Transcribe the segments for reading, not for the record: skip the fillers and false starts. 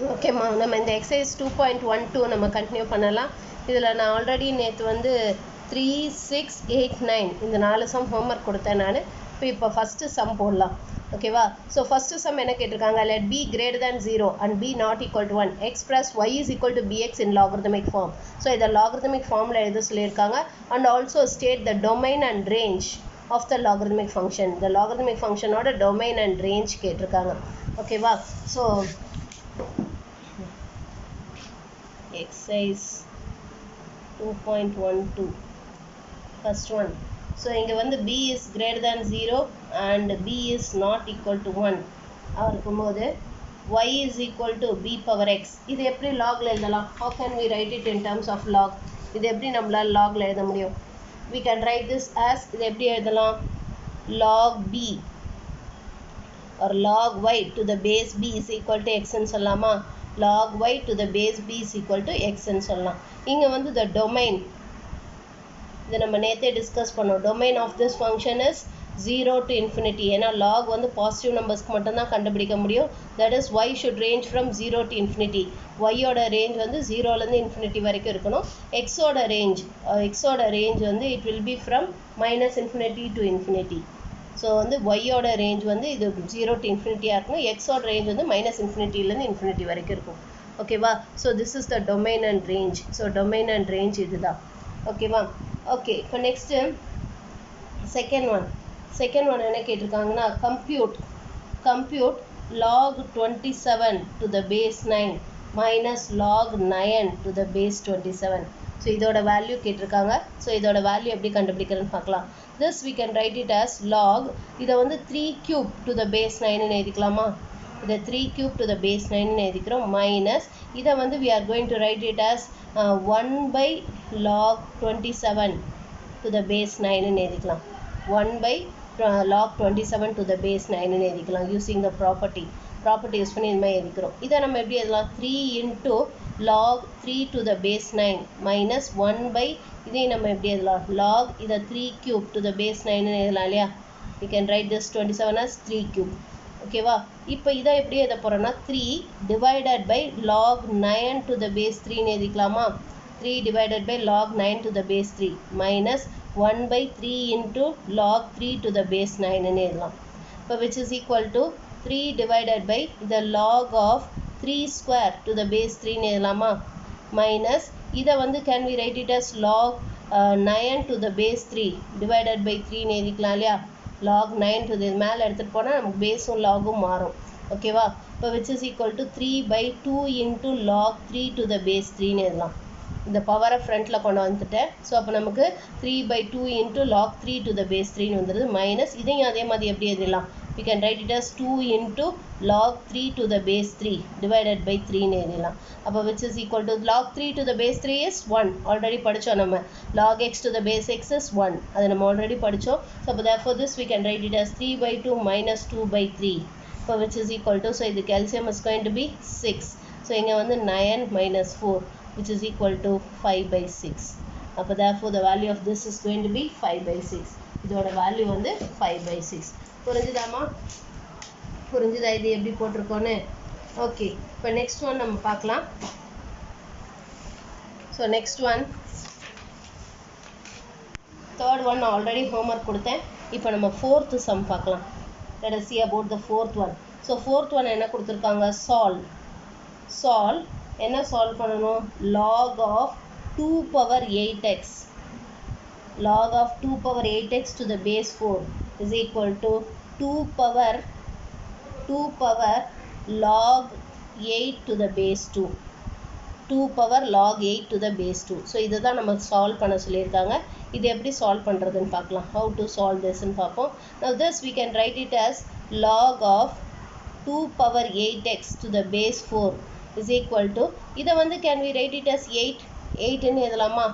ஓகேம்மா, நம்ம இந்த எக்ஸசைஸ் 2.12 நம்ம கண்டினியூ பண்ணலாம். இதில் நான் ஆல்ரெடி நேற்று வந்து 3, 6, 8, 9 இந்த 4 சம் ஹோம்ஒர்க் கொடுத்தேன் நான். இப்போ ஃபஸ்ட்டு சம் போடலாம். ஓகேவா? ஸோ ஃபஸ்ட்டு சம் என்ன கேட்டிருக்காங்க, let b greater than 0 and b not equal to 1 x plus y is equal to bx in logarithmic form. So இதை logarithmic ஃபார்மில் எழுத சொல்லியிருக்காங்க. and also state the domain and range of the logarithmic function. the logarithmic function ஓட domain and range கேட்டிருக்காங்க. ஓகேவா? So exercise 2.12 first one. So இங்க வந்து b is greater than 0 and b is not equal to 1 இருக்கும்போது y is equal to b power x. இது எப்படி logல எழுதலாம்? How can we write it in terms of log? இது எப்படி நம்மளால் logல எழுத முடியும்? We can write this as, இது எப்படி எழுதலாம்? log b or log y to the base b is equal to x ன்னு சொல்லலாமா? log y to the base b is equal to x ன்னு சொல்லலாம். இங்க வந்து the domain, இதை நம்ம நேற்றே டிஸ்கஸ் பண்ணோம். domain of this function is 0 to infinity. ஏன்னா log வந்து பாசிட்டிவ் நம்பர்ஸ்க்கு மட்டும்தான் கண்டுபிடிக்க முடியும். that is y should range from 0 to infinity. y ஓட ரேஞ்ச் வந்து 0லேருந்து இன்ஃபினிட்டி வரைக்கும் இருக்கணும். x ஓட ரேஞ்ச் வந்து it will be from minus infinity to infinity. So வந்து y ஓட ரேஞ்ச் வந்து இது 0 to இன்ஃபினிட்டியாக இருக்கணும். x ஓட ரேஞ்ச் வந்து மைனஸ் இன்ஃபினிட்டிலேருந்து இன்ஃபினிட்டி வரைக்கும் இருக்கும். ஓகேவா? So this is the domain and range. So domain and range இதுதான். ஓகேவா? ஓகே, இப்போ நெக்ஸ்ட்டு செகண்ட் ஒன் என்ன கேட்டிருக்காங்கன்னா, compute log 27 to the base 9 minus log 9 to the base 27. So இதோட வேல்யூ கேட்டிருக்காங்க. ஸோ இதோட வேல்யூ எப்படி கண்டுபிடிக்கிறதுன்னு பார்க்கலாம். this we can write it as log, இதை வந்து 3 cube to the base 9ன்னு எழுதிக்கலாமா? இதை 3 cube to the base 9ன்னு எழுதிக்கிறோம். மைனஸ் இதை வந்து we are going to write it as 1 by log 27 to the base 9ன்னு எழுதிக்கலாம். 1 by log 27 to the base 9ன்னு எழுதிக்கலாம். using the property use பண்ணி இது மாதிரி எழுதிக்கிறோம். இதை நம்ம எப்படி எழுதலாம்? 3 into log 3 to the base 9 minus 1 by, இதையும் நம்ம எப்படி எழுதலாம்? log இதை 3 cube to the base 9ன்னு எழுதலாம் இல்லையா? we can write this 27 as 3 cube. ஓகேவா? இப்போ இதை எப்படி எழுத போகிறோன்னா 3 divided by log 9 to the base 3ன்னு எழுதிக்கலாமா? 3 divided by log 9 to the base 3 minus 1 by 3 into log 3 to the base 9ன்னு எழுதலாம். இப்போ which is equal to 3 divided by the log of 3 square to the base 3ன்னு எழுதலாமா? Minus இதை வந்து can we write it as log 9 to the base 3 divided by 3ன்னு எழுதிக்கலாம் இல்லையா? log 9 to the மேலே எடுத்துகிட்டு போனால் நமக்கு பேஸும் லாகும் மாறும். ஓகேவா? இப்போ which is equal to 3 by 2 into log 3 to the base 3ன்னு எழுதலாம். இந்த பவரை ஃப்ரண்ட்டில் கொண்டு வந்துட்டேன். ஸோ அப்போ நமக்கு 3 by 2 into log 3 to the base 3ன்னு வந்துடுது. மைனஸ் இதையும் அதே மாதிரி எப்படி எழுதலாம்? we can write it as 2 into log 3 to the base 3 divided by 3ன்னு எழுதலாம். அப்போ which is equal to log 3 to the base 3 is 1. Already படித்தோம் நம்ம. log x to the base x is 1. அதை நம்ம ஆல்ரெடி படித்தோம். ஸோ அப்போ therefore this we can write it as 3 by 2 minus 2 by 3. இப்போ which is equal to, so இது calcium is going to be 6. So இங்கே வந்து 9 minus 4 which is equal to 5 by 6. அப்போ therefore the value of this is going to be 5 by 6. இதோட value வந்து 5 by 6. புரிஞ்சுதாம்மா? புரிஞ்சுதா இது எப்படி போட்டிருக்கோன்னு? ஓகே, இப்போ நெக்ஸ்ட் ஒன் நம்ம பார்க்கலாம். So next one, third one already homework கொடுத்தேன். இப்போ நம்ம ஃபோர்த்து சம் பார்க்கலாம். let us see about the fourth one. So fourth one என்ன கொடுத்துருக்காங்க? சால்வ் என்ன சால்வ் பண்ணணும்? log of 2 power 8x log of 2 power 8x to the base 4 is equal to 2 power log 8 to the base 2. 2 power log 8 to the base 2. So இதை தான் நம்ம solve பண்ண சொல்லியிருக்காங்க. இது எப்படி சால்வ் பண்ணுறதுன்னு பார்க்கலாம். how to solve this-ன்னு பார்ப்போம். now this we can write it as log of 2 power 8x to the base 4 is equal to, இதை வந்து can we write it as 8ன்னு எழுதலாமா?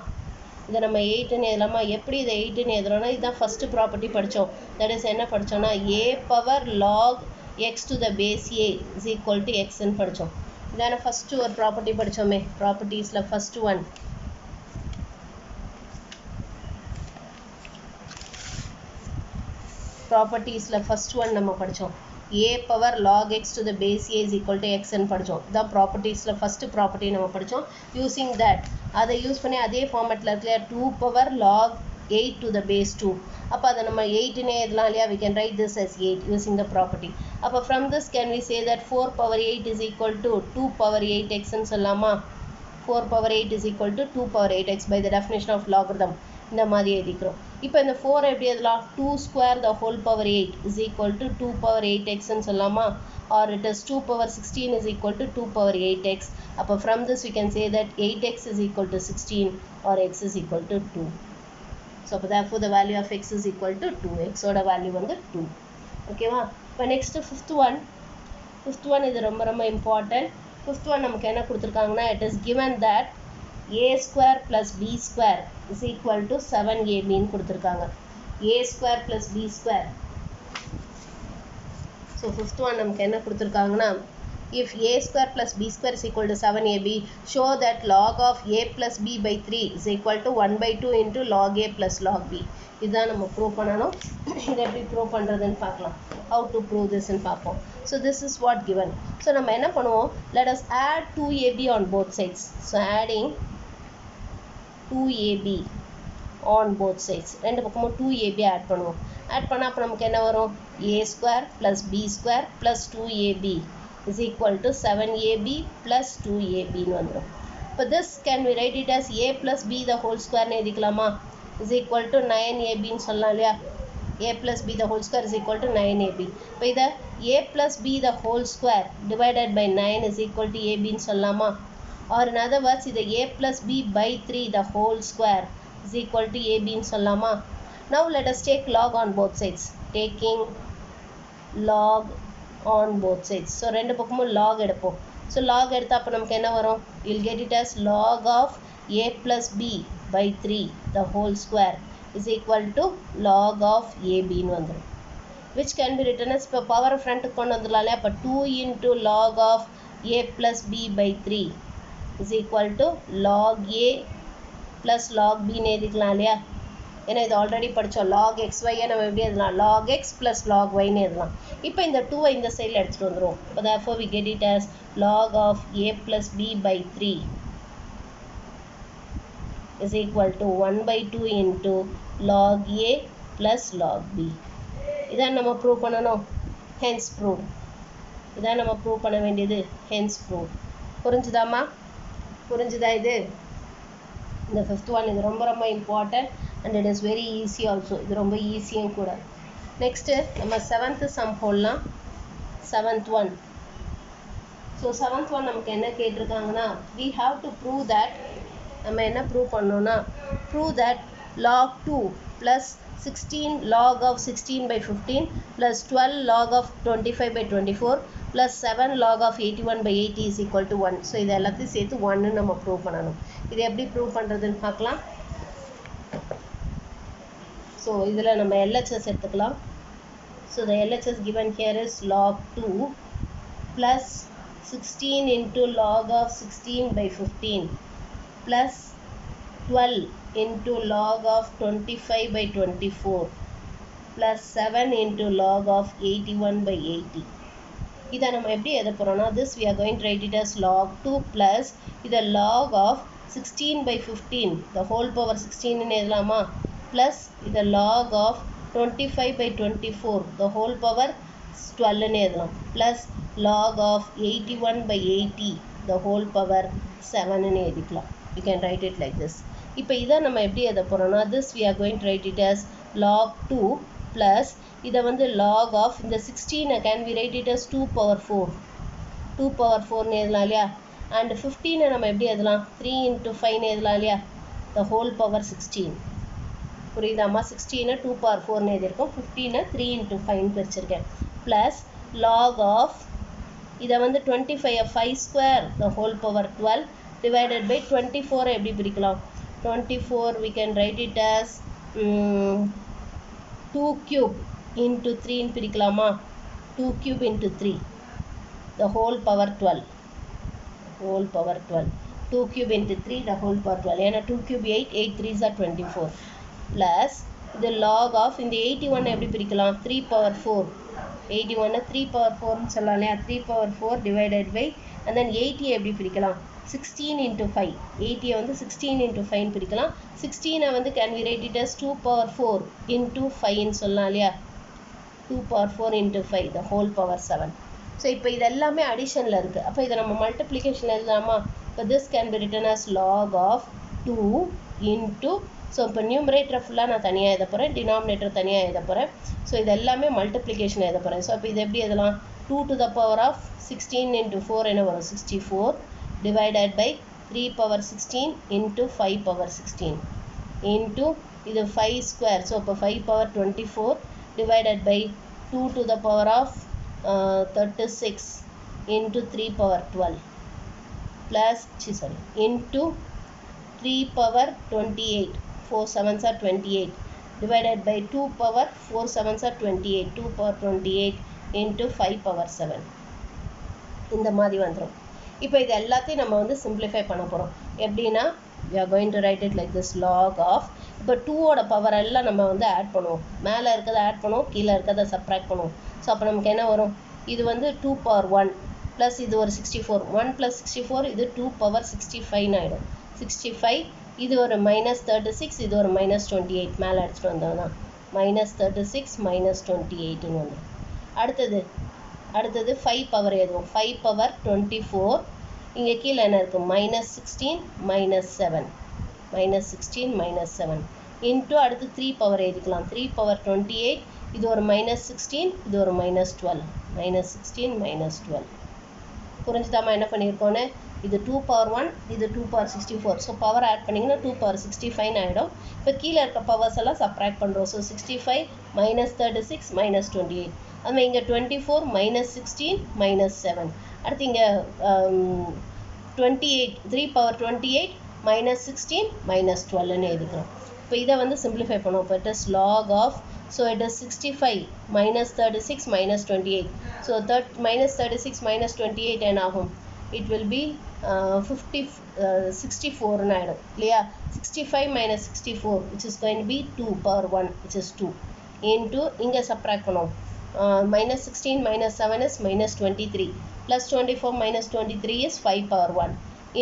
இதை நம்ம 8ன்னு எழுதலாமா? எப்படி இதை 8ன்னு எழுதுறோன்னா, இதுதான் ஃபஸ்ட்டு ப்ராப்பர்ட்டி படித்தோம். தட் இஸ் என்ன படித்தோன்னா a power log x to the base a is equal to xன்னு படித்தோம். இதான ஃபஸ்ட்டு ஒரு ப்ராப்பர்ட்டி படித்தோமே. ப்ராப்பர்ட்டிஸில் ஃபஸ்ட்டு ஒன் நம்ம படித்தோம். a power log x to the base a is equal to x ன்னு படிச்சோம். இதான் ப்ராப்பர்ட்டிஸில் ஃபஸ்ட்டு ப்ராப்பர்ட்டி நம்ம படித்தோம். யூஸிங் தட் அதை யூஸ் பண்ணி அதே ஃபார்மேட்டில் இருக்கலையா 2 power log 8 to the base 2. அப்போ அதை நம்ம 8னே எதுலாம் இல்லையா we can write this as 8 using the property. அப்போ from this can we say that 4 power 8 is equal to 2 power 8x ன்னு சொல்லலாமா? 4 power 8 is equal to 2 power 8x by the definition of logarithm. இந்த மாதிரி எழுதிக்கிறோம். இப்போ இந்த 4 எப்படி எழுதலாம்? 2 square the whole power 8 is equal to 2 power 8x ன்னு சொல்லலாமா? Or it is 2 power 16 is equal to 2 power 8x. அப்போ from this we can say that 8x is equal to 16 or x is equal to 2. So therefore the value of x is equal to 2. x ஓட value வந்து 2. ஓகேவா? இப்போ next fifth one இது ரொம்ப ரொம்ப important. Fifth one நமக்கு என்ன கொடுத்துருக்காங்கன்னா it is given that a square plus b square is equal to 7ab ன்னு கொடுத்துருக்காங்க. a square plus b square. So fifth one நமக்கு என்ன கொடுத்துருக்காங்கன்னா if a square plus b square is equal to 7ab, show that log of a plus b by 3 is equal to 1 by 2 into log a plus log b. இதுதான் நம்ம prove பண்ணணும். இதை எப்படி prove பண்ணுறதுன்னு பார்க்கலாம். how to prove this ன்னு பார்ப்போம். so this is what given. so நம்ம என்ன பண்ணுவோம், let us add 2ab on both sides. so adding 2ab on both sides, ரெண்டு பக்கமும் 2ab ஆட் பண்ணுவோம். ஆட் பண்ணால் அப்போ நமக்கு என்ன வரும், a square plus b square plus 2ab is equal to 7ab plus 2ab ன்னு வந்துடும். இப்போ this can we write it as a plus b the whole square ன்னு எழுதிக்கலாமா? is equal to 9ab ன்னு சொல்லலாம் இல்லையா? a plus b the whole square is equal to 9ab. இப்போ இதை a plus b the whole square divided by 9 is equal to ab ன்னு சொல்லலாமா? or in other words இதை a plus b by 3 the whole square is equal to ab ன்னு சொல்லலாமா? now let us take log on both sides. taking log on both sides. so ரெண்டு பக்கமும் log எடுப்போம். so log எடுத்தா அப்போ நமக்கு என்ன வரும், you'll get it as log of a plus b by 3 the whole square is equal to log of ab ன்னு வந்துடும். which can be written as இப்போ பவர் ஃப்ரண்ட்டுக்கு கொண்டு வந்துடலாம் இல்லையா? அப்போ 2 into log of a plus b by 3 is equal to log a plus log b ன்னு எழுதிக்கலாம் இல்லையா? ஏன்னா இது ஆல்ரெடி படித்தோம். log xy நம்ம எப்படி எழுதலாம், log x plus log y ன்னு எழுதலாம். இப்போ இந்த 2 இந்த சைடில் எடுத்துகிட்டு வந்துடும். இப்போ therefore we get it as log of a plus b by 3 is equal to 1 by 2 into log a plus log b. இதான் நம்ம ப்ரூவ் பண்ணணும். hence proof. இதான் நம்ம ப்ரூவ் பண்ண வேண்டியது. hence proof. புரிஞ்சுதாம்மா? புரிஞ்சுதா? இது இந்த ஃபிஃப்த் ஒன் இது ரொம்ப ரொம்ப important and it is very easy also. இது ரொம்ப ஈஸியும் கூட. நெக்ஸ்ட்டு நம்ம செவன்த்து சம் போடலாம். Seventh one. So seventh one நமக்கு என்ன கேட்டிருக்காங்கன்னா we have to prove that நம்ம என்ன ப்ரூவ் பண்ணோன்னா prove that log 2 plus 16 log of 16 by 15 plus 12 log of 25 by 24 plus 7 log of 81 by 80 is equal to 1. So இது எல்லாத்தையும் சேர்த்து 1 நம்ம ப்ரூவ் பண்ணணும். இது எப்படி ப்ரூவ் பண்ணுறதுன்னு பார்க்கலாம். ஸோ இதில் நம்ம LHS எடுத்துக்கலாம். So the LHS given here is log 2 plus 16 into log of 16 by 15 plus 12 into log of 25 by 24 plus 7 into log of 81 by 80. இதை நம்ம எப்படி எழுத போகிறோம்னா this we are going to write it as log 2 plus இதை log of 16 by 15 the whole power 16 ன்னு எழுதலாமா? plus the log of 25 by 24 the whole power 12 ன்னு எழுதலாம். plus log of 81 by 80 the whole power 7 ன்னு எழுதிக்கலாம். you can write it like this. இப்போ இதை நம்ம எப்படி எழுத போகிறோம்னா this we are going to write it as log 2 plus இதை வந்து log of இந்த 16 can we write it as 2 power 4 2 power 4 ன்னு எழுதலாம் இல்லையா? and 15 நம்ம எப்படி எழுதலாம், 3 into 5 ன்னு எழுதலாம் இல்லையா? the whole power 16. புரியுதாம்மா? 16 2 power 4 ன்னு எழுதியிருக்கோம். 15 3 into 5 பிரிச்சிருக்கேன். plus log of இதை வந்து 25 5 square the whole power 12 divided by 24 எப்படி பிரிக்கலாம்? 24 we can write it as 2 cube into 3 ன்னு பிரிக்கலாமா? 2 cube into 3 the whole power 12 whole power 12 2 cube into 3 the whole power 12 ஏன்னா 2 cube 8 8 3s are 24 plus the log of இந்த 81 எப்படி பிரிக்கலாம்? 3 power 4 81 3 power 4 சொல்லலாம் இல்லையா 3 power 4 divided by and then 80 எப்படி பிரிக்கலாம் 16 into 5 80 வந்து 16 into 5 பிரிக்கலாம் 16 வந்து can we write it as 2 power 4 into 5 ன்னு சொல்லலாம் இல்லையா 2 power 4 into 5 the whole power 7 so இப்போ இது எல்லாமே அடிஷனில் இருக்குது அப்போ இதை நம்ம மல்டிப்ளிகேஷன் எழுதலாமா இப்போ this can be written as log of 2 into so இப்போ நியூமரேட்டரை ஃபுல்லாக நான் தனியாக எழுத போகிறேன் டினாமினேட்டர் தனியாக எழுத போகிறேன் ஸோ இது எல்லாமே மல்டிப்ளிகேஷன் எழுத போகிறேன் ஸோ அப்போ இது எப்படி எழுதலாம் 2 to the power of 16 into 4 என்ன வரும் 64 divided by 3 power 16 into 5 power 16 into இது 5 square ஸோ இப்போ 5 power 24 divided by 2 to the power of 36 into 3 power 12 plus into 3 power 28 4 sevens are 28 divided by 2 power 4 sevens are 28 2 power 28 into 5 power 7 இந்த மாதிரி வந்துரும் இப்போ இது எல்லாத்தையும் நம்ம வந்து சிம்பிளிஃபை பண்ண போகிறோம் எப்படின்னா we are going to write it like this log of இப்போ 2 ஓட பவர் எல்லாம் நம்ம வந்து ஆட் பண்ணுவோம் மேலே இருக்கிறத ஆட் பண்ணுவோம் கீழே இருக்கிறத சப்ராக்ட் பண்ணுவோம் ஸோ அப்போ நமக்கு என்ன வரும் இது வந்து 2 power 1 ப்ளஸ் இது ஒரு 64 1 + 64 இது 2 power 65 ஆகிடும் 65 இது ஒரு -36 இது ஒரு -28 மேலே அடிச்சுட்டு வந்தோம்னா -36 -28ன்னு வந்துடும் அடுத்தது 5 பவர் எழுதுவோம் 5 பவர் 24 இங்கே கீழே என்ன இருக்குது -16 -7 -16 -7 இன்ட்டு அடுத்து 3 பவர் எழுதிக்கலாம் 3 பவர் 28 இது ஒரு -16 இது ஒரு -12 -16 -12 புரிஞ்சுதாமா என்ன பண்ணியிருக்கோன்னு இது 2 power 1 இது 2 power 64 ஸோ பவர் ஆட் பண்ணிங்கன்னா 2 power 65 ஆகிடும் இப்போ கீழே இருக்க பவர்ஸ் எல்லாம் சப்ராக்ட் பண்ணுறோம் ஸோ 65 -36 -28 அதுமாதிரி இங்கே 24 -16 -7 அடுத்து இங்கே 28 3 power 28 -16 -12ன்னு எழுதிக்கிறோம் இப்போ இதை வந்து சிம்பிளிஃபை பண்ணுவோம் இப்போ it is log of so it is 65 -36 -28 so -36 -28 என்ன ஆகும் it will be 64 ஆயிடும் இல்லையா 65 minus 64 which is going to be 2 power 1 which is 2 into இங்கே subtract பண்ணுவோம் -16 -7 is -23 plus 24 -23 is 5 power 1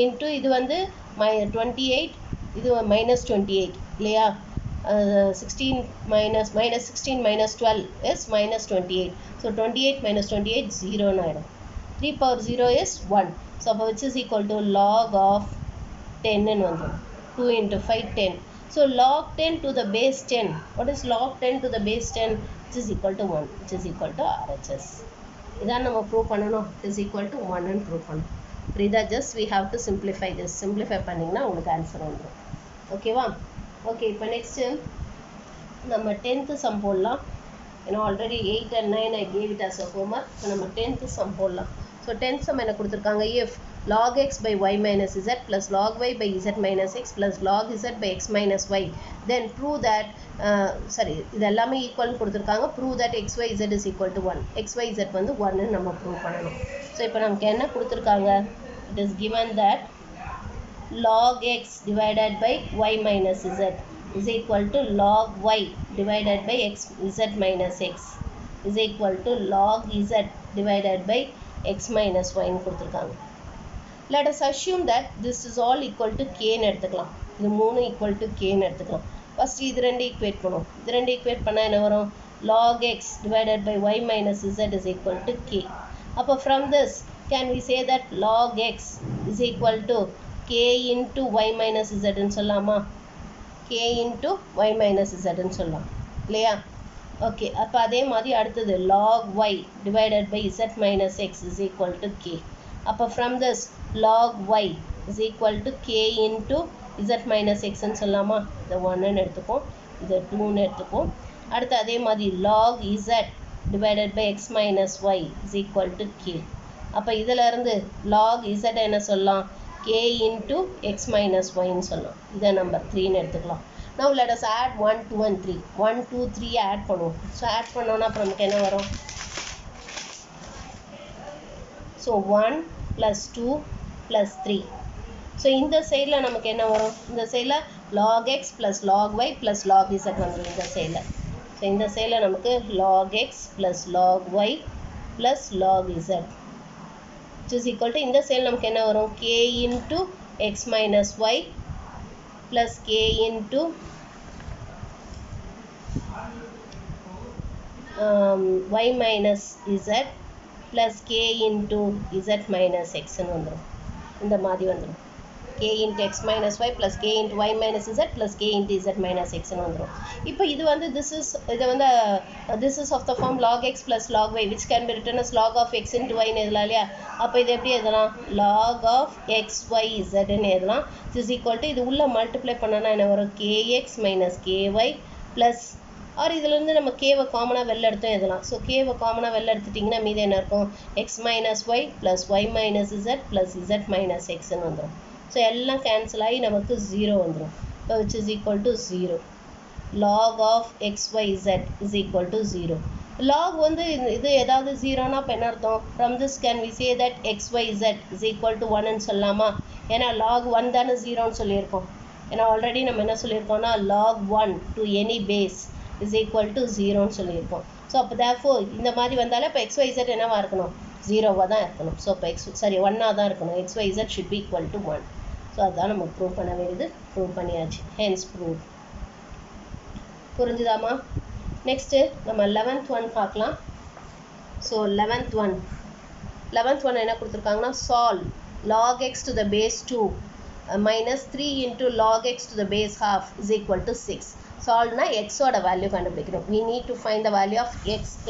into இது வந்து 28 இது -28 இல்லையா 16 minus -16 minus 12 is -28 so 28 minus 28 0 ஆயிடும் 3 power 0 is 1 so which is equal to log of 10 and 1 2 into 5 10 so log 10 to the base 10 what is log 10 to the base 10 which is equal to 1 which is equal to RHS இதான் நம்ம prove பண்ணணும் is equal to 1 and prove பண்ணணும் இதை just we have to simplify this simplify பண்ணிங்கன்னா உங்களுக்கு answer வந்துடும் ஓகேவா okay இப்போ நெக்ஸ்ட்டு நம்ம 10th சம் போடலாம் ஏன்னா already 8 and 9 I gave it as a homework so நம்ம 10th சம் போடலாம் ஸோ 10th சம் என்ன கொடுத்துருக்காங்க if log x by y minus z plus log y by z minus x plus log z by x minus y then prove that இது எல்லாமே ஈக்குவல்னு கொடுத்துருக்காங்க prove that xyz is equal to 1 xyz வந்து 1ன்னு நம்ம prove பண்ணணும் so இப்போ நமக்கு என்ன கொடுத்துருக்காங்க it is given that log x divided by y minus z is equal to log y divided by z minus x is equal to log z divided by x minus y ன்னு கொடுத்துருக்காங்க let us assume that this is all equal to k ன்னு எடுத்துக்கலாம் இது மூணு equal to k ன்னு எடுத்துக்கலாம் first இது ரெண்டு ஈக்குவேட் பண்ணுவோம் இது ரெண்டு ஈக்குவேட் பண்ணால் என்ன வரும் log x divided by y minus z is equal to k அப்போ from this can we say that log x is equal to k into y minus z ன்னு சொல்லலாமா k into y minus z ன்னு சொல்லலாம் இல்லையா okay அப்போ அதே மாதிரி அடுத்தது log y divided by z minus x is equal to k அப்போ from this log y is equal to k into z minus x ன்னு சொல்லலாமா இதை 1ன்னு எடுத்துப்போம் இதை 2ன்னு எடுத்துப்போம் அடுத்து அதே மாதிரி log z divided by x minus y is equal to k அப்போ இதில் இருந்து log z என்ன சொல்லலாம் k into x minus y ன்னு சொல்லலாம் இதை நம்பர் 3ன்னு எடுத்துக்கலாம் now let us add 1 2 and 3 1 2 3 add பண்ணுவோம் ஸோ ஆட் பண்ணோன்னா அப்புறம் நமக்கு என்ன வரும் ஸோ 1 plus 2 plus 3 ஸோ இந்த சைடில் நமக்கு என்ன வரும் இந்த சைடில் log x plus log y plus log z வந்துடும் இந்த சைடில் ஸோ இந்த சைடில் நமக்கு log x plus log y plus log z which is equal to இந்த சைடில் நமக்கு என்ன வரும் k into x minus y plus k into y minus z plus k into z minus x ன்னு வந்துடும். இந்த மாதிரி வந்துடும் k into x minus y plus k into y minus z plus k into z minus x ன்னு வந்துடும். இப்போ இது வந்து this is of the form log x plus log y which can be written as log of x into y ன்னு எழுதலாம் இல்லையா? அப்போ இது எப்படி எழுதலாம்? log of x y z ன்னு எழுதலாம். This is equal to இது உள்ள மல்டிப்ளை பண்ணனா என்ன வரும்? kx minus ky plus or இதிலிருந்து நம்ம கேவை காமனாக வெளில எடுத்தும் எழுதலாம். ஸோ கேவை காமனாக வெளில எடுத்துட்டிங்கன்னா மீது என்ன இருக்கும்? x minus y plus y minus z plus z minus x ன்னு வந்துடும். ஸோ எல்லாம் கேன்சல் ஆகி நமக்கு 0 வந்துடும். இப்போ which is equal to 0. log of x y z is equal to 0. log வந்து இது ஏதாவது 0னா இப்போ என்ன அர்த்தம்? from this can we say that x y z is equal to 1 ன்னு சொல்லலாமா? ஏன்னா log 1 தானே 0ன்னு சொல்லியிருக்கோம். ஏன்னா ஆல்ரெடி நம்ம என்ன சொல்லியிருக்கோம்னா log 1 to any base is equal to 0ன்னு சொல்லியிருக்கோம். ஸோ அப்போ therefore இந்த மாதிரி வந்தாலே இப்போ x y z என்னவா இருக்கணும்? 0வாக தான் இருக்கணும். ஸோ இப்போ ஒன்னாக தான் இருக்கணும். x y z should be equal to 1. So அதுதான் நம்ம ப்ரூவ் பண்ண வேண்டியது. ப்ரூவ் பண்ணியாச்சு. Hence prove. புரிஞ்சுதாமா? நெக்ஸ்ட்டு நம்ம 11th ஒன் பார்க்கலாம். ஸோ 11th ஒன் என்ன கொடுத்துருக்காங்கன்னா solve log x to the base 2 minus 3 into log x to the base half is equal to 6. சால்வ்னா எக்ஸோட வேல்யூ கண்டுபிடிக்கணும். we need to find the value of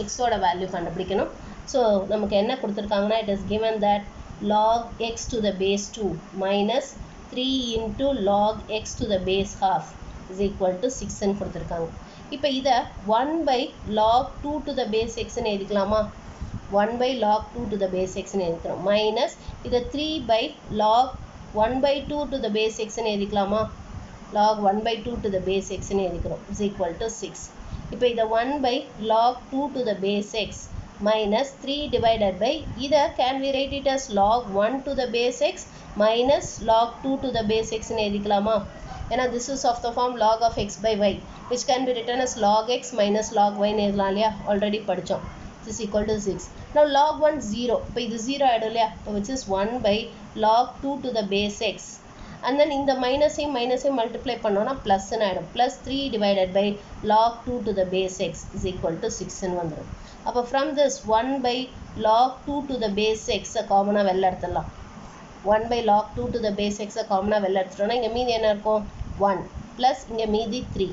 எக்ஸோட value கண்டுபிடிக்கணும். So நமக்கு என்ன கொடுத்துருக்காங்கன்னா it is given that log x to the base 2 minus 3 into log x to the base half is equal to 6 ன்னு கொடுத்துருக்காங்க. இப்போ இதை 1 by log 2 to the base x ன்னு எழுதிக்கலாமா? 1 by log 2 to the base x ன்னு எழுதிக்கிறோம். Minus இதை 3 by log 1 by 2 to the base x ன்னு எழுதிக்கலாமா? log 1 by 2 to the base x ன்னு எழுதிக்கிறோம். is equal to 6. இப்போ இதை 1 by log 2 to the base x minus 3 divided by இதை can we write it as log 1 to the base x minus log 2 to the base x ன்னு எழுதிக்கலாமா? ஏன்னா this is of the form log of x by y which can be written as log x minus log y ன்னு எழுதலாம் இல்லையா? Already படித்தோம். is equal to 6. now log 1 0. இப்போ இது 0 ஆகிடும் இல்லையா? which is 1 by log 2 to the base x and then இந்த மைனஸையும் multiply பண்ணோன்னா ப்ளஸ்ன்னு ஆகிடும். Plus 3 divided by log 2 to the base x is equal to 6ன்னு வந்துடும். அப்போ from this 1 by log 2 to the base x காமனாக வெளில எடுத்துடலாம். 1 by log 2 to the base x காமனாக வெளில எடுத்துட்டோம்னா இங்கே மீதி என்ன இருக்கும்? 1 ப்ளஸ் இங்கே மீதி 3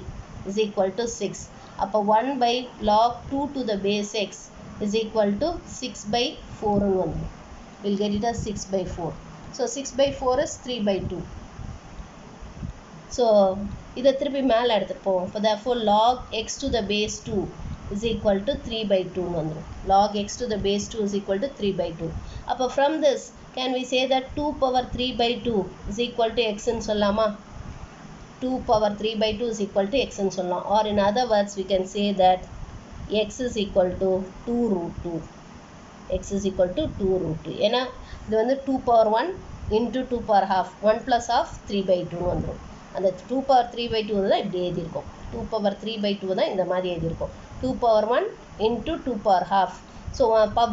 is equal to 6. அப்போ 1 by log 2 to the base x is equal to 6 by 4ன்னு வந்துடும். we'll get it as 6 by 4. so 6 by 4 is 3 by 2. So இதை திருப்பி மேலே எடுத்துகிட்டு போவோம். இப்போ therefore log x to the base 2 is equal to 3 by 2ன்னு வந்துடும். log x to the base 2 is equal to 3 by 2. அப்போ from this can we say that 2 power 3 by 2 is equal to x ன்னு சொல்லலாமா? 2 power 3 by 2 is equal to x ன்னு சொல்லலாம். or in other words we can say that x is equal to 2 root 2. x is equal to 2 root 2. ஏன்னா இது வந்து 2 power 1 into 2 power half 1 plus half 3 by 2 வந்துடும். அந்த 2 power 3 by 2 தான் இப்படி எழுதியிருக்கோம். 2 power 3 by 2 தான் இந்த மாதிரி எழுதியிருக்கோம். 2 power 1 into 2 power half. So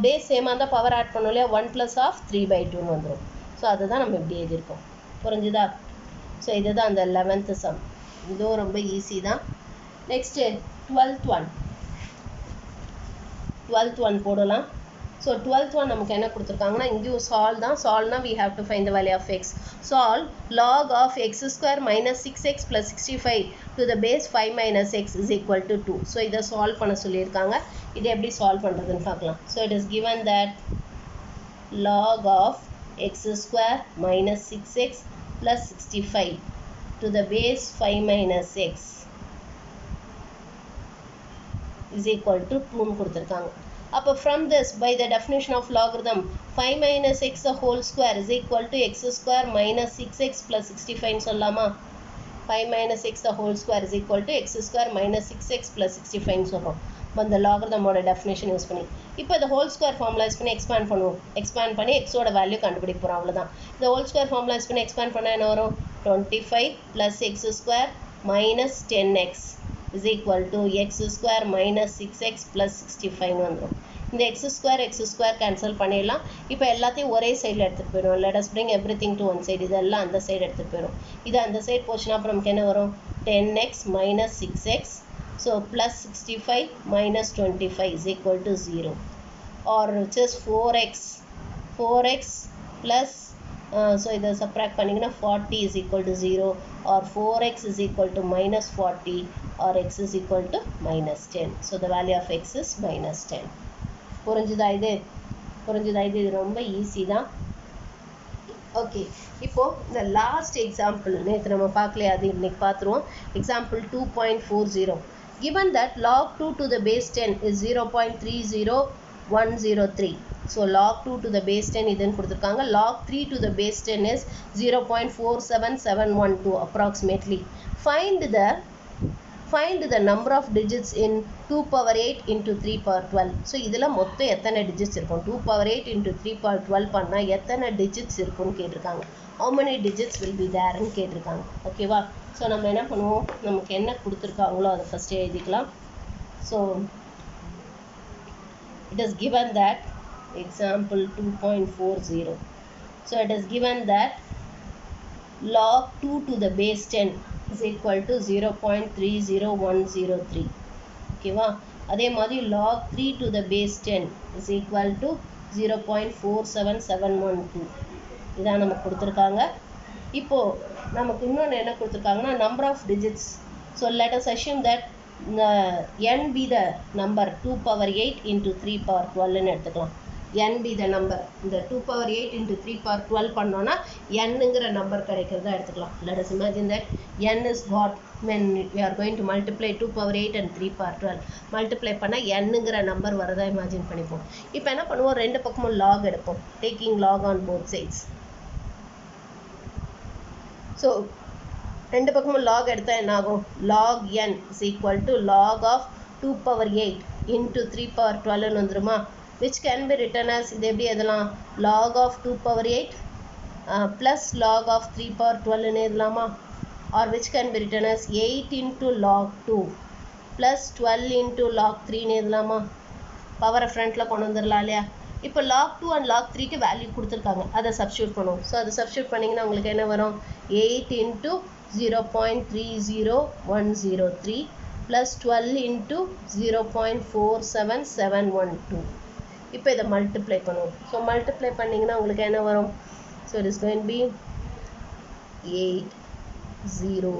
base சேமாக இருந்தால் பவர் ஆட் பண்ணோம் இல்லையா? 1 plus half 3 by 2ன்னு வந்துடும். ஸோ அதுதான் நம்ம இப்படி எழுதியிருக்கோம். புரிஞ்சுதா? ஸோ இதுதான் அந்த 11th சம். இதுவும் ரொம்ப ஈஸி தான். நெக்ஸ்ட்டு 12th ஒன் போடலாம். ஸோ 12th ஒன் நமக்கு என்ன கொடுத்துருக்காங்கன்னா இங்கேயும் சால்வ் தான். சால்வ்னா we have to find the value of x. solve log of x square minus 6x plus 65 to the base 5 minus x is equal to 2. So இதை solve பண்ண சொல்லியிருக்காங்க. இதை எப்படி சால்வ் பண்ணுறதுன்னு பார்க்கலாம். So it is given that log of x square minus 6x plus 65 to the base 5 minus x is equal to 2ன்னு கொடுத்துருக்காங்க. அப்போ from this by the definition of logarithm 5 minus x the whole square is equal to x square minus 6x plus 65 சொல்லலாமா? 5 minus x the whole square is equal to x square minus 6x plus 65 சொல்கிறோம். அந்த லாகரிதமோட definition use பண்ணி இப்போ இந்த whole square formula use பண்ணி expand பண்ணுவோம். Expand பண்ணி எக்ஸோட வேல்யூ கண்டுபிடிக்க போகிறோம். அவ்வளோதான். இந்த ஹோல் ஸ்கொயர் ஃபார்முலா யூஸ் பண்ணி எக்ஸ்பேண்ட் பண்ணால் என்ன வரும்? 25 plus x square minus 10x is equal to x square minus 6x plus 65 வந்துரும். இந்த x square cancel பண்ணிடலாம். இப்போ எல்லாத்தையும் ஒரே சைடில் எடுத்துகிட்டு போயிடும். let us bring everything to one side. இதெல்லாம் அந்த சைடு எடுத்துகிட்டு போயிடும். இது அந்த சைடு போச்சுன்னா அப்புறம் நமக்கு என்ன வரும்? 10x minus 6x, so plus 65 minus 25 is equal to 0, or just 4x plus so இதை subtract பண்ணிங்கன்னா 40 is equal to 0, or 4x is equal to minus 40, or x is equal to minus 10. So the value of x is minus 10. புரிஞ்சுதா இது? இது ரொம்ப easy தான். Okay, இப்போ இந்த last example நேற்று நம்ம பார்க்கலையா, அது இன்னைக்கு பார்த்துருவோம். Example 2.40. given that log 2 to the base 10 is 0.30103. so log 2 to the base 10 இதுன்னு கொடுத்துருக்காங்க. log 3 to the base 10 is 0.47712 approximately. find the number of digits in 2 power 8 into 3 power 12. So இதில் மொத்தம் எத்தனை டிஜிட்ஸ் இருக்கும்? 2 power 8 into 3 power 12 பண்ணால் எத்தனை digits இருக்குன்னு கேட்டிருக்காங்க. how many digits will be thereன்னு கேட்டிருக்காங்க. ஓகேவா? ஸோ நம்ம என்ன பண்ணுவோம், நமக்கு என்ன கொடுத்துருக்காங்களோ அதை ஃபஸ்ட்டு எழுதிக்கலாம். So it is given that example 2.40. so it is given that log 2 to the base 10 is equal to 0.30103. ஓகேவா? அதே மாதிரி log 3 to the base 10 is equal to 0.47712. இதான் நமக்கு கொடுத்துருக்காங்க. இப்போது நமக்கு இன்னொன்று என்ன கொடுத்துருக்காங்கன்னா number of digits. so let us assume that n be the number 2 power 8 into 3 power 12ன்னு எடுத்துக்கலாம். n be the number. இந்த 2 power 8 into 3 power 12 பண்ணோன்னா nங்கிற நம்பர் கிடைக்கிறதா எடுத்துக்கலாம். let us imagine that n is what when we are going to multiply 2 power 8 and 3 power 12. Multiply பண்ணால் nங்கிற number வரதா imagine பண்ணிப்போம். இப்போ என்ன பண்ணுவோம், ரெண்டு பக்கமும் log எடுப்போம். taking log on both sides. So ரெண்டு பக்கமும் log எடுத்தால் என்ன ஆகும்? log n is equal to log of 2 power 8 into 3 power 12ன்னு வந்துருமா? which can be written as, இது எப்படி எதெல்லாம்? log of 2 power 8 plus log of 3 power 12ன்னு எதலாமா? or which can be written as 8 into log 2 plus 12 into log 3ன்னு எதலாமா? பவரை ஃப்ரண்ட்டில் கொண்டு வந்துடலாம் இல்லையா? இப்போ log 2 and log 3க்கு வேல்யூ கொடுத்துருக்காங்க, அதை சப்ஸ்டியூட் பண்ணுவோம். ஸோ அதை சப்ஸ்டியூட் பண்ணிங்கன்னா உங்களுக்கு என்ன வரும்? 8 into 0.30103 plus 12 into 0.47712. இப்போ இதை மல்டிப்ளை பண்ணுவோம். ஸோ மல்டிப்ளை பண்ணிங்கன்னா உங்களுக்கு என்ன வரும்? So it is going be 8042.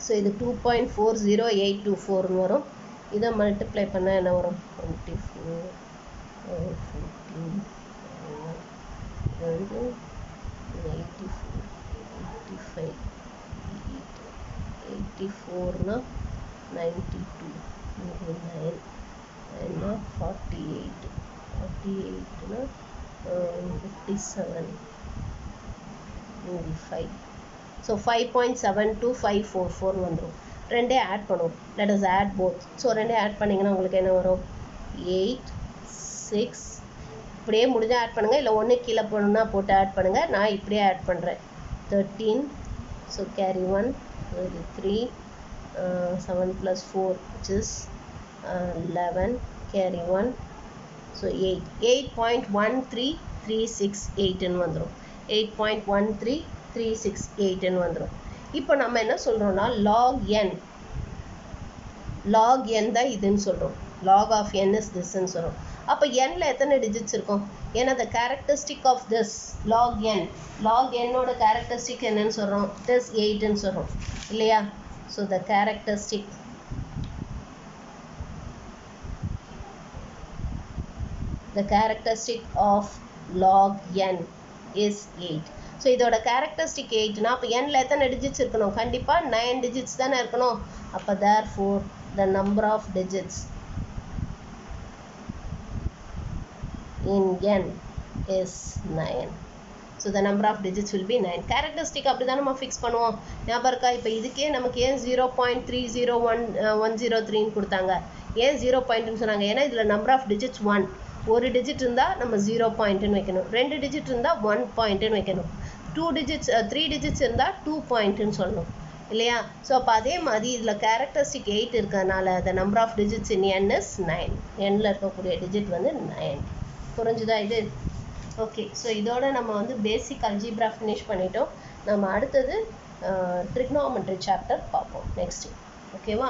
So இது 2.40824 வரும். இதை மல்டிப்ளை பண்ணால் என்ன வரும்? 24 14 85 84 92 9 48 57 5. ஸோ 5.72544 வந்துடும். ரெண்டே ஆட் பண்ணுவோம். let us add both. So ரெண்டே ஆட் பண்ணிங்கன்னா உங்களுக்கு என்ன வரும்? 8 6. இப்படியே முடிஞ்சால் ஆட் பண்ணுங்கள், இல்லை ஒன்று கீழே போகணுன்னா போட்டு ஆட் பண்ணுங்கள். நான் இப்படியே ஆட் பண்ணுறேன். 13. So carry 1 3 7 plus 4 which is 11 carry 1. So 8.13368ன்னு வந்துடும். 8.13368ன்னு வந்துடும். இப்போ நம்ம என்ன சொல்கிறோன்னா log n தான் இதுன்னு சொல்கிறோம். log of n is thisன்னு சொல்கிறோம். அப்போ nல எத்தனை டிஜிட்ஸ் இருக்கும்? ஏன்னா the characteristic of this log nோட characteristic என்னன்னு சொல்கிறோம்? this 8ன்னு சொல்கிறோம் இல்லையா? So the characteristic of log n is 8. So இதோட characteristic 8னா அப்போ nல எத்தனை டிஜிட்ஸ் இருக்கணும்? கண்டிப்பாக 9 டிஜிட்ஸ் தானே இருக்கணும். அப்போ therefore the number of digits in n is 9. So the number of digits will be 9. Characteristic அப்படி தான் நம்ம ஃபிக்ஸ் பண்ணுவோம். ஞாபகம் இருக்கா? இப்போ இதுக்கே நமக்கு ஏன் 0.30103ன்னு கொடுத்தாங்க? ஏன் 0 பாயிண்ட்னு சொன்னாங்க? ஏன்னா இதில் நம்பர் ஆஃப் டிஜிட்ஸ் 1. ஒரு டிஜிட் இருந்தால் நம்ம 0 பாயிண்ட்டுன்னு வைக்கணும், 2 டிஜிட் இருந்தால் 1 பாயிண்ட்டுன்னு வைக்கணும், 3 டிஜிட்ஸ் இருந்தால் 2 பாயிண்ட்டுன்னு சொல்லணும் இல்லையா? ஸோ அப்போ அதே மாதிரி இதில் கேரக்டரிஸ்டிக் 8 இருக்கிறதுனால the number of digits in n is 9. nல இருக்கக்கூடிய டிஜிட் வந்து 9. புரிஞ்சுதா இது? ஓகே, ஸோ இதோட நம்ம வந்து பேசிக் அல்ஜிப்ரா ஃபினிஷ் பண்ணிட்டோம். நம்ம அடுத்தது ட்ரிக்னாமெட்ரி சாப்டர் பார்ப்போம் நெக்ஸ்ட். ஓகேவா?